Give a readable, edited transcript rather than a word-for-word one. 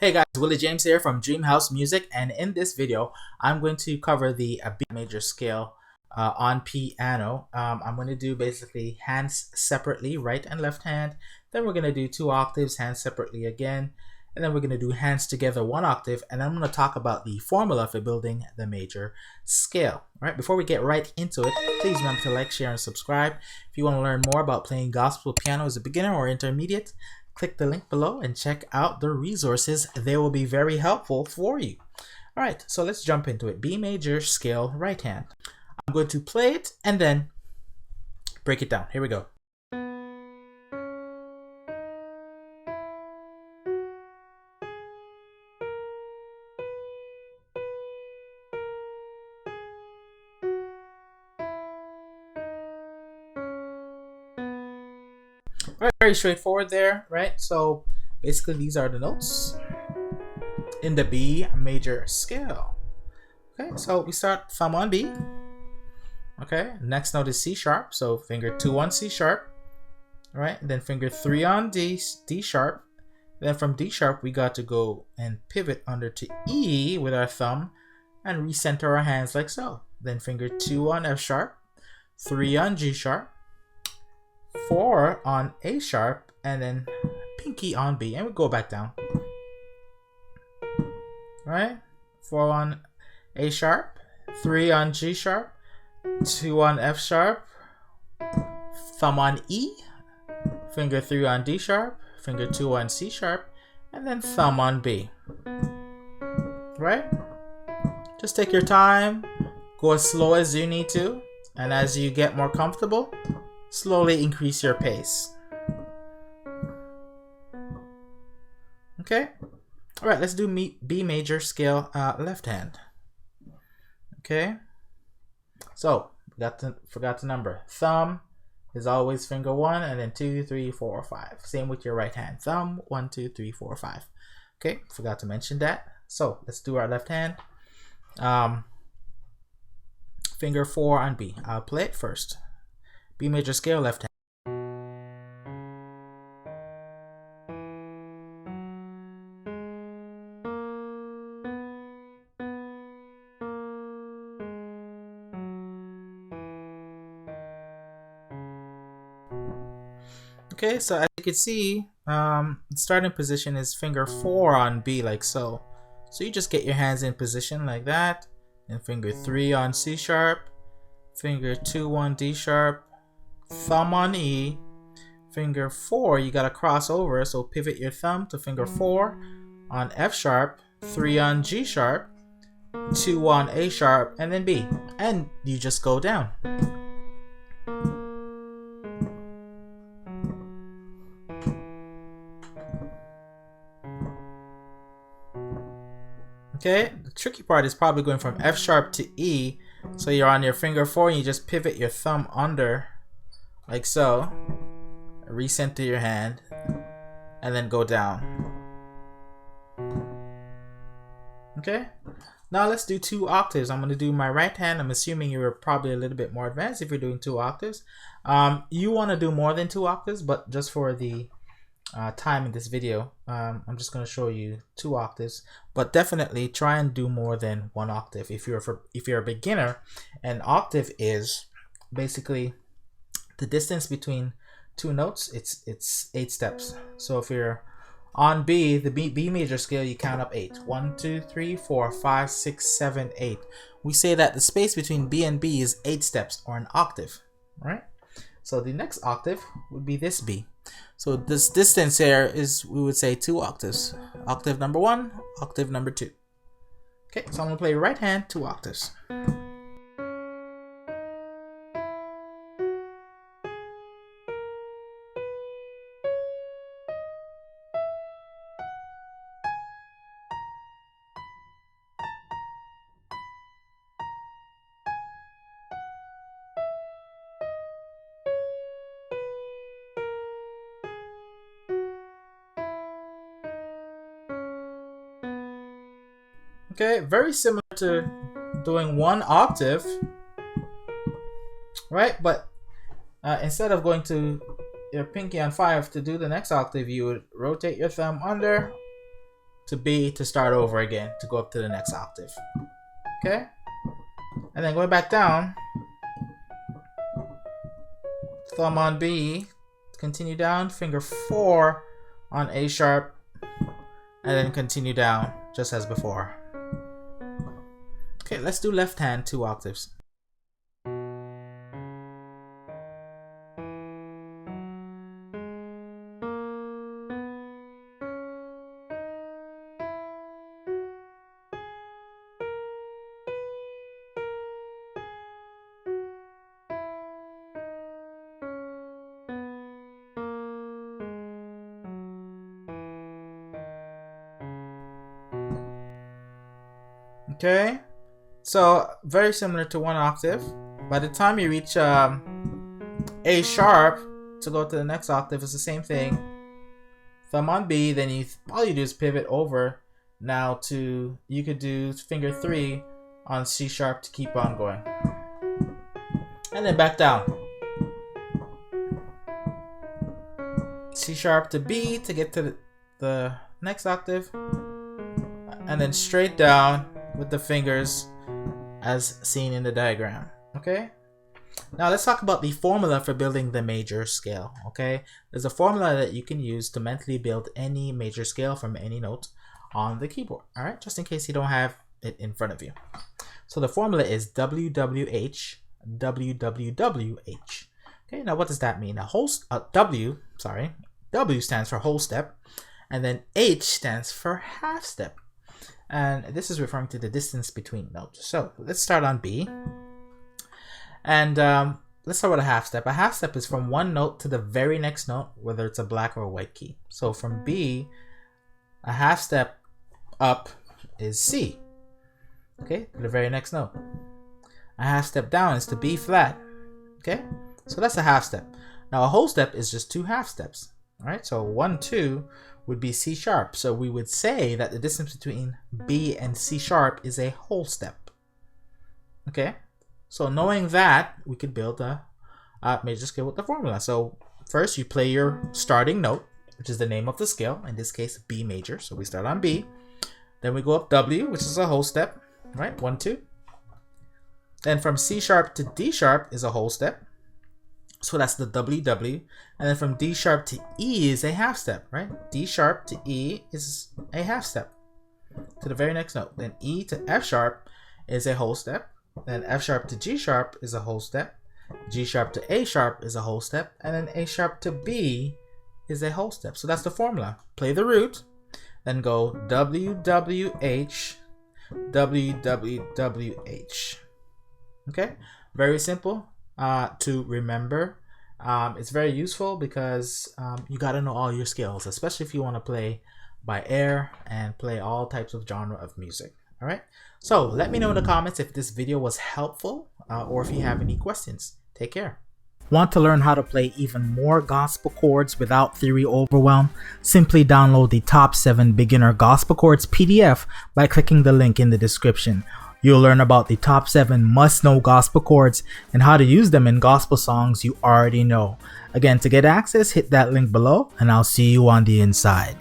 Hey guys, Willie James here from Dreamhouse Music, and in this video I'm going to cover the B major scale on piano. I'm going to do basically hands separately, right and left hand. Then we're going to do 2 octaves, hands separately again, and then we're going to do hands together 1 octave, and then I'm going to talk about the formula for building the major scale. All right, before we get right into it, please remember to like, share, and subscribe. If you want to learn more about playing gospel piano as a beginner or intermediate, click the link below and check out the resources. They will be very helpful for you. All right, so let's jump into it. B major scale, right hand. I'm going to play it and then break it down. Here we go. All right, very straightforward there, right? So basically these are the notes in the B major scale. Okay, so we start thumb on B. Okay, next note is C sharp, so finger 2 on C sharp, right? Then finger 3 on D sharp. Then from D sharp we got to go and pivot under to E with our thumb and recenter our hands like so. Then finger 2 on F sharp, 3 on G sharp, 4 on A sharp, and then pinky on B, and we go back down. Right? 4 on A sharp, 3 on G sharp, 2 on F sharp, thumb on E, finger 3 on D sharp, finger 2 on C sharp, and then thumb on B. Right? Just take your time, go as slow as you need to, and as you get more comfortable, slowly increase your pace. Okay? Alright, let's do B major scale left hand. Okay? So, forgot the number. Thumb is always finger 1, and then 2, 3, 4, 5. Same with your right hand. Thumb, 1, 2, 3, 4, 5. Okay, forgot to mention that. So, let's do our left hand. Finger 4 on B. I'll play it first. B major scale left hand. Okay, so as you can see, the starting position is finger 4 on B, like so. So you just get your hands in position like that, and finger 3 on C sharp, finger 2 on D sharp, thumb on E, finger 4 you gotta cross over, so pivot your thumb to finger 4 on F sharp, 3 on G sharp, 2 on A sharp, and then B, and you just go down. Okay, the tricky part is probably going from F sharp to E, so you're on your finger 4 and you just pivot your thumb under like so, recenter your hand, and then go down. Okay, now let's do 2 octaves. I'm going to do my right hand. I'm assuming you're probably a little bit more advanced if you're doing 2 octaves. You want to do more than 2 octaves, but just for the time in this video, I'm just going to show you 2 octaves, but definitely try and do more than 1 octave if you're a beginner. An octave is basically the distance between 2 notes. It's 8 steps. So if you're on B, the B major scale, you count up 8. 1, 2, 3, 4, 5, 6, 7, 8. We say that the space between B and B is 8 steps, or an octave, right? So the next octave would be this B. So this distance here is, we would say, 2 octaves. Octave number 1, octave number 2. Okay, so I'm going to play right hand 2 octaves. Okay, very similar to doing 1 octave, right? But instead of going to your pinky on 5 to do the next octave, you would rotate your thumb under, to B to start over again to go up to the next octave. Okay? And then going back down, thumb on B, continue down, finger 4 on A sharp, and then continue down just as before. Okay, let's do left hand 2 octaves. Okay, so very similar to 1 octave. By the time you reach A sharp to go to the next octave, it's the same thing. Thumb on B, then all you do is pivot over now to, you could do finger 3 on C sharp to keep on going. And then back down. C sharp to B to get to the next octave. And then straight down with the fingers as seen in the diagram. Okay, now let's talk about the formula for building the major scale. Okay, there's a formula that you can use to mentally build any major scale from any note on the keyboard. All right, just in case you don't have it in front of you. So the formula is WWH WWWH. Okay, now what does that mean? W stands for whole step, and then H stands for half step. And this is referring to the distance between notes. So let's start on B. And let's start with a half step. A half step is from one note to the very next note, whether it's a black or a white key. So from B, a half step up is C. Okay, to the very next note. A half step down is to B flat. Okay, so that's a half step. Now a whole step is just 2 half steps. All right, so 1, 2 would be C sharp. So we would say that the distance between B and C sharp is a whole step. Okay, so knowing that, we could build a major scale with the formula. So first you play your starting note, which is the name of the scale, in this case B major. So we start on B, then we go up W, which is a whole step, right? 1, 2. Then from C sharp to D sharp is a whole step. So that's the WW. And then from D sharp to E is a half step, right? D sharp to E is a half step to the very next note. Then E to F sharp is a whole step. Then F sharp to G sharp is a whole step. G sharp to A sharp is a whole step. And then A sharp to B is a whole step. So that's the formula. Play the root, then go WWH, WWWH. Okay, very simple to remember. It's very useful because you got to know all your scales, especially if you want to play by ear and play all types of genre of music. All right, so let me know in the comments if this video was helpful or if you have any questions. Take care. Want to learn how to play even more gospel chords without theory overwhelm? Simply download the Top 7 Beginner Gospel Chords PDF by clicking the link in the description. You'll learn about the top 7 must-know gospel chords and how to use them in gospel songs you already know. Again, to get access, hit that link below, and I'll see you on the inside.